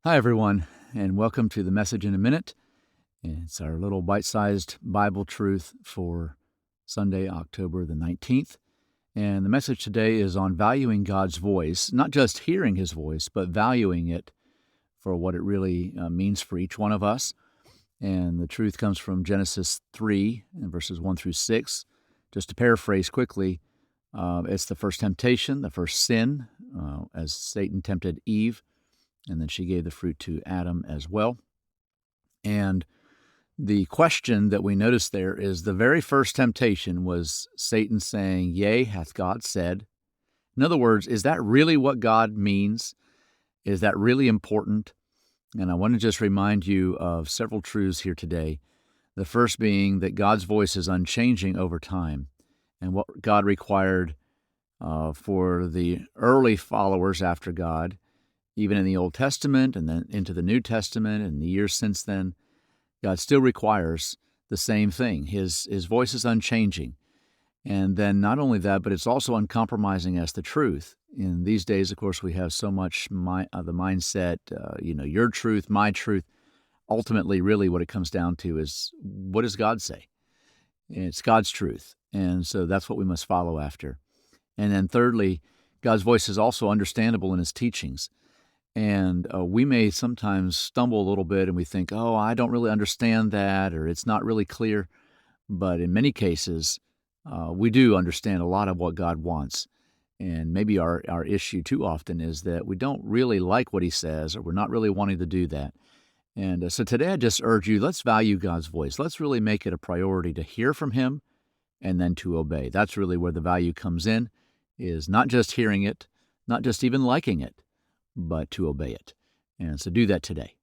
Hi, everyone, and welcome to the Message in a Minute. It's our little bite sized Bible truth for Sunday, October the 19th. And the message today is on valuing God's voice, not just hearing his voice, but valuing it for what it really means for each one of us. And the truth comes from Genesis 3 and verses 1 through 6. Just to paraphrase quickly, it's the first temptation, the first sin, as Satan tempted Eve, and then she gave the fruit to Adam as well. And the question that we notice there is the very first temptation was Satan saying, "Yea, hath God said?" In other words, is that really what God means? Is that really important? And I want to just remind you of several truths here today. The first being that God's voice is unchanging over time. And what God required for the early followers after God, even in the Old Testament and then into the New Testament and the years since then, God still requires the same thing. His voice is unchanging. And then not only that, but it's also uncompromising as the truth. In these days, of course, we have so much the mindset, your truth, my truth. Ultimately, really what it comes down to is, what does God say? It's God's truth. And so that's what we must follow after. And then thirdly, God's voice is also understandable in his teachings. And we may sometimes stumble a little bit and we think, oh, I don't really understand that, or it's not really clear. But in many cases, we do understand a lot of what God wants. And maybe our issue too often is that we don't really like what he says, or we're not really wanting to do that. And so today I just urge you, let's value God's voice. Let's really make it a priority to hear from him and then to obey. That's really where the value comes in, is not just hearing it, not just even liking it, but to obey it. And so do that today.